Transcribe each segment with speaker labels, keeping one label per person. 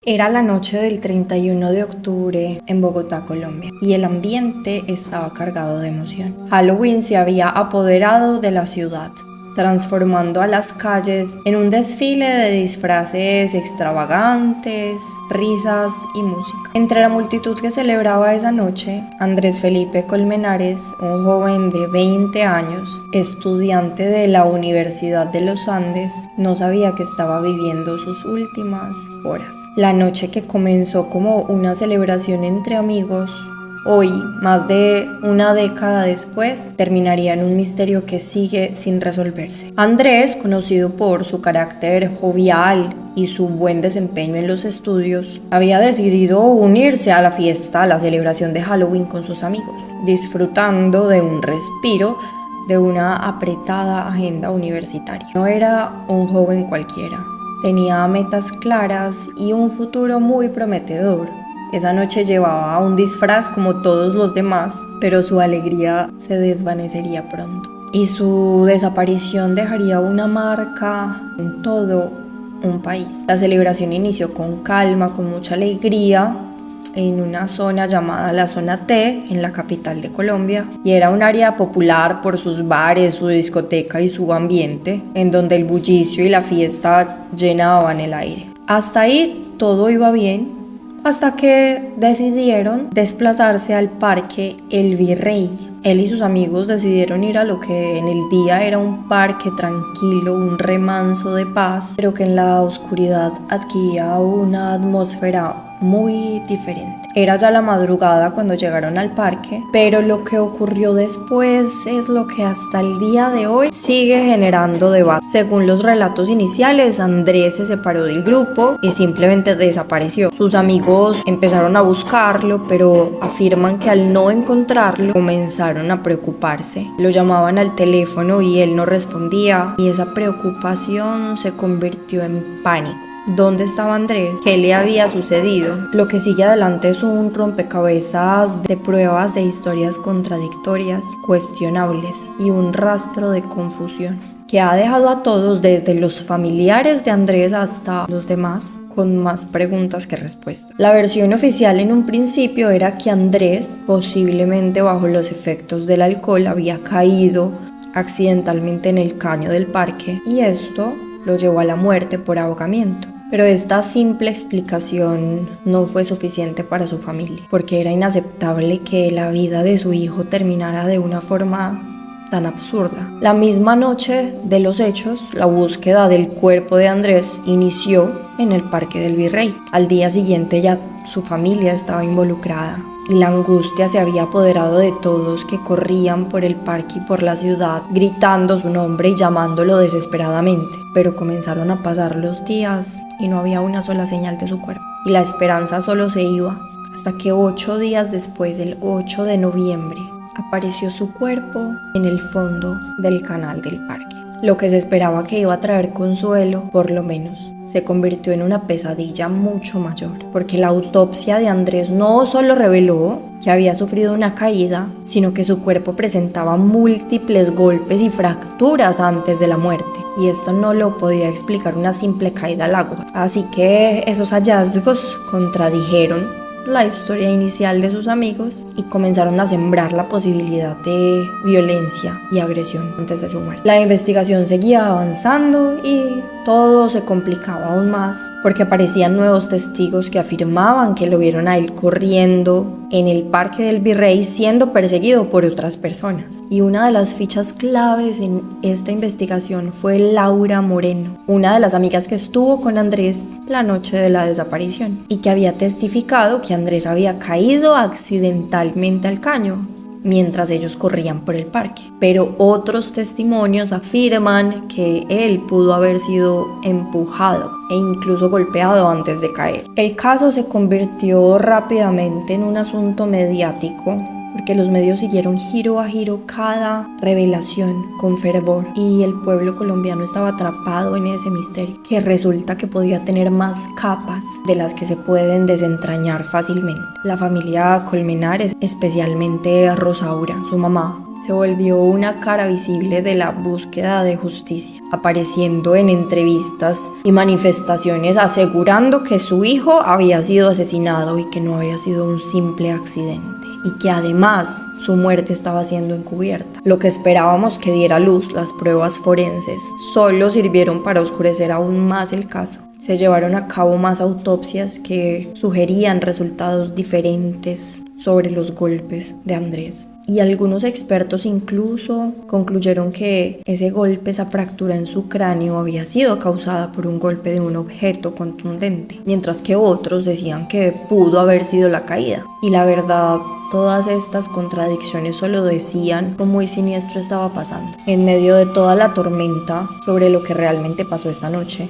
Speaker 1: Era la noche del 31 de octubre en Bogotá, Colombia, y el ambiente estaba cargado de emoción. Halloween se había apoderado de la ciudad, transformando a las calles en un desfile de disfraces extravagantes, risas y música. Entre la multitud que celebraba esa noche, Andrés Felipe Colmenares, un joven de 20 años, estudiante de la Universidad de los Andes, no sabía que estaba viviendo sus últimas horas. La noche que comenzó como una celebración entre amigos, hoy, más de una década después, terminaría en un misterio que sigue sin resolverse. Andrés, conocido por su carácter jovial y su buen desempeño en los estudios, había decidido unirse a la fiesta, a la celebración de Halloween con sus amigos, disfrutando de un respiro de una apretada agenda universitaria. No era un joven cualquiera, tenía metas claras y un futuro muy prometedor. Esa noche llevaba un disfraz como todos los demás, pero su alegría se desvanecería pronto. Y su desaparición dejaría una marca en todo un país. La celebración inició con calma, con mucha alegría, en una zona llamada la Zona T, en la capital de Colombia, y era un área popular por sus bares, su discoteca y su ambiente, en donde el bullicio y la fiesta llenaban el aire. Hasta ahí todo iba bien, hasta que decidieron desplazarse al Parque El Virrey. Él y sus amigos decidieron ir a lo que en el día era un parque tranquilo, un remanso de paz, pero que en la oscuridad adquiría una atmósfera muy diferente. Era ya la madrugada cuando llegaron al parque, pero lo que ocurrió después es lo que hasta el día de hoy sigue generando debate. Según los relatos iniciales, Andrés se separó del grupo y simplemente desapareció. Sus amigos empezaron a buscarlo, pero afirman que al no encontrarlo comenzaron a preocuparse. Lo llamaban al teléfono y él no respondía, y esa preocupación se convirtió en pánico. ¿Dónde estaba Andrés? ¿Qué le había sucedido? Lo que sigue adelante es un rompecabezas de pruebas e historias contradictorias, cuestionables y un rastro de confusión que ha dejado a todos, desde los familiares de Andrés hasta los demás, con más preguntas que respuestas. La versión oficial en un principio era que Andrés, posiblemente bajo los efectos del alcohol, había caído accidentalmente en el caño del parque y esto lo llevó a la muerte por ahogamiento. Pero esta simple explicación no fue suficiente para su familia, porque era inaceptable que la vida de su hijo terminara de una forma tan absurda. La misma noche de los hechos, la búsqueda del cuerpo de Andrés inició en el Parque del Virrey. Al día siguiente ya su familia estaba involucrada y la angustia se había apoderado de todos, que corrían por el parque y por la ciudad gritando su nombre y llamándolo desesperadamente. Pero comenzaron a pasar los días y no había una sola señal de su cuerpo, y la esperanza solo se iba, hasta que 8 días después, el 8 de noviembre, apareció su cuerpo en el fondo del canal del parque. Lo que se esperaba que iba a traer consuelo, por lo menos, se convirtió en una pesadilla mucho mayor, porque la autopsia de Andrés no solo reveló que había sufrido una caída, sino que su cuerpo presentaba múltiples golpes y fracturas antes de la muerte, y esto no lo podía explicar una simple caída al agua. Así que esos hallazgos contradijeron la historia inicial de sus amigos y comenzaron a sembrar la posibilidad de violencia y agresión antes de su muerte. La investigación seguía avanzando y todo se complicaba aún más, porque aparecían nuevos testigos que afirmaban que lo vieron a él corriendo en el Parque del Virrey siendo perseguido por otras personas. Y una de las fichas claves en esta investigación fue Laura Moreno, una de las amigas que estuvo con Andrés la noche de la desaparición y que había testificado que Andrés había caído accidentalmente al caño mientras ellos corrían por el parque. Pero otros testimonios afirman que él pudo haber sido empujado e incluso golpeado antes de caer. El caso se convirtió rápidamente en un asunto mediático porque los medios siguieron giro a giro cada revelación con fervor y el pueblo colombiano estaba atrapado en ese misterio, que resulta que podía tener más capas de las que se pueden desentrañar fácilmente. La familia Colmenares, especialmente Rosaura, su mamá, se volvió una cara visible de la búsqueda de justicia, apareciendo en entrevistas y manifestaciones asegurando que su hijo había sido asesinado y que no había sido un simple accidente, y que además su muerte estaba siendo encubierta. Lo que esperábamos que diera luz las pruebas forenses solo sirvieron para oscurecer aún más el caso. Se llevaron a cabo más autopsias que sugerían resultados diferentes sobre los golpes de Andrés. Y algunos expertos incluso concluyeron que ese golpe, esa fractura en su cráneo, había sido causada por un golpe de un objeto contundente, mientras que otros decían que pudo haber sido la caída. Y la verdad, todas estas contradicciones solo decían cómo muy siniestro estaba pasando, en medio de toda la tormenta sobre lo que realmente pasó esta noche.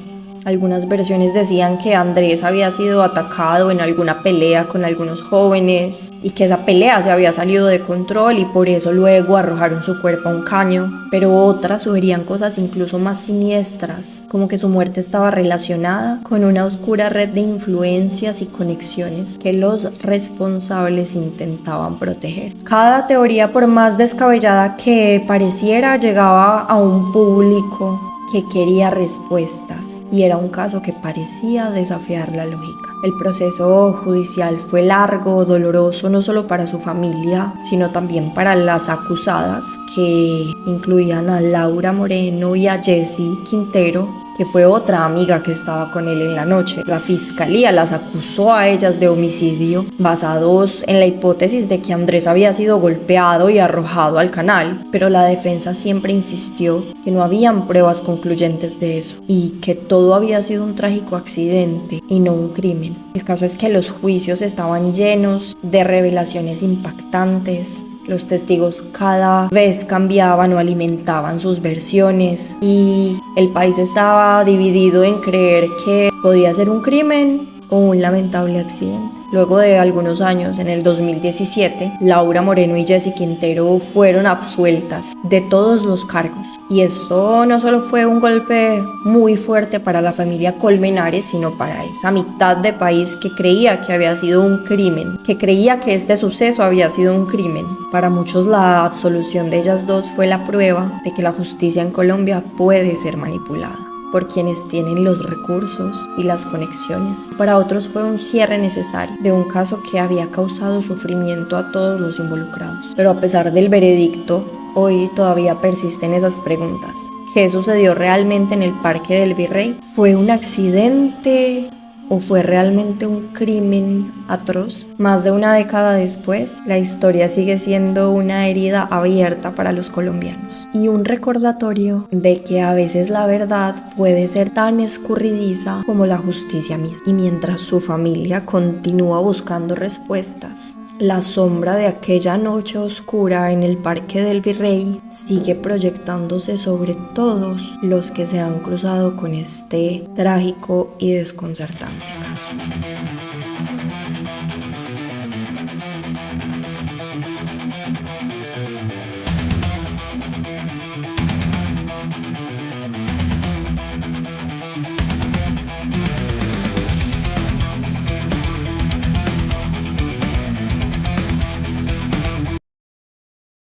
Speaker 1: Algunas versiones decían que Andrés había sido atacado en alguna pelea con algunos jóvenes y que esa pelea se había salido de control y por eso luego arrojaron su cuerpo a un caño. Pero otras sugerían cosas incluso más siniestras, como que su muerte estaba relacionada con una oscura red de influencias y conexiones que los responsables intentaban proteger. Cada teoría, por más descabellada que pareciera, llegaba a un público que quería respuestas y era un caso que parecía desafiar la lógica. El proceso judicial fue largo, doloroso, no solo para su familia, sino también para las acusadas, que incluían a Laura Moreno y a Jessie Quintero, que fue otra amiga que estaba con él en la noche. La fiscalía las acusó a ellas de homicidio basados en la hipótesis de que Andrés había sido golpeado y arrojado al canal, pero la defensa siempre insistió que no habían pruebas concluyentes de eso y que todo había sido un trágico accidente y no un crimen. El caso es que los juicios estaban llenos de revelaciones impactantes. Los testigos cada vez cambiaban o alimentaban sus versiones y el país estaba dividido en creer que podía ser un crimen o un lamentable accidente. Luego de algunos años, en el 2017, Laura Moreno y Jessie Quintero fueron absueltas de todos los cargos. Y esto no solo fue un golpe muy fuerte para la familia Colmenares, sino para esa mitad de país que creía que había sido un crimen, que creía que este suceso había sido un crimen. Para muchos, la absolución de ellas dos fue la prueba de que la justicia en Colombia puede ser manipulada por quienes tienen los recursos y las conexiones. Para otros fue un cierre necesario de un caso que había causado sufrimiento a todos los involucrados. Pero a pesar del veredicto, hoy todavía persisten esas preguntas. ¿Qué sucedió realmente en el Parque del Virrey? ¿Fue un accidente o fue realmente un crimen atroz? Más de una década después, la historia sigue siendo una herida abierta para los colombianos y un recordatorio de que a veces la verdad puede ser tan escurridiza como la justicia misma. Y mientras su familia continúa buscando respuestas, la sombra de aquella noche oscura en el Parque del Virrey sigue proyectándose sobre todos los que se han cruzado con este trágico y desconcertante caso.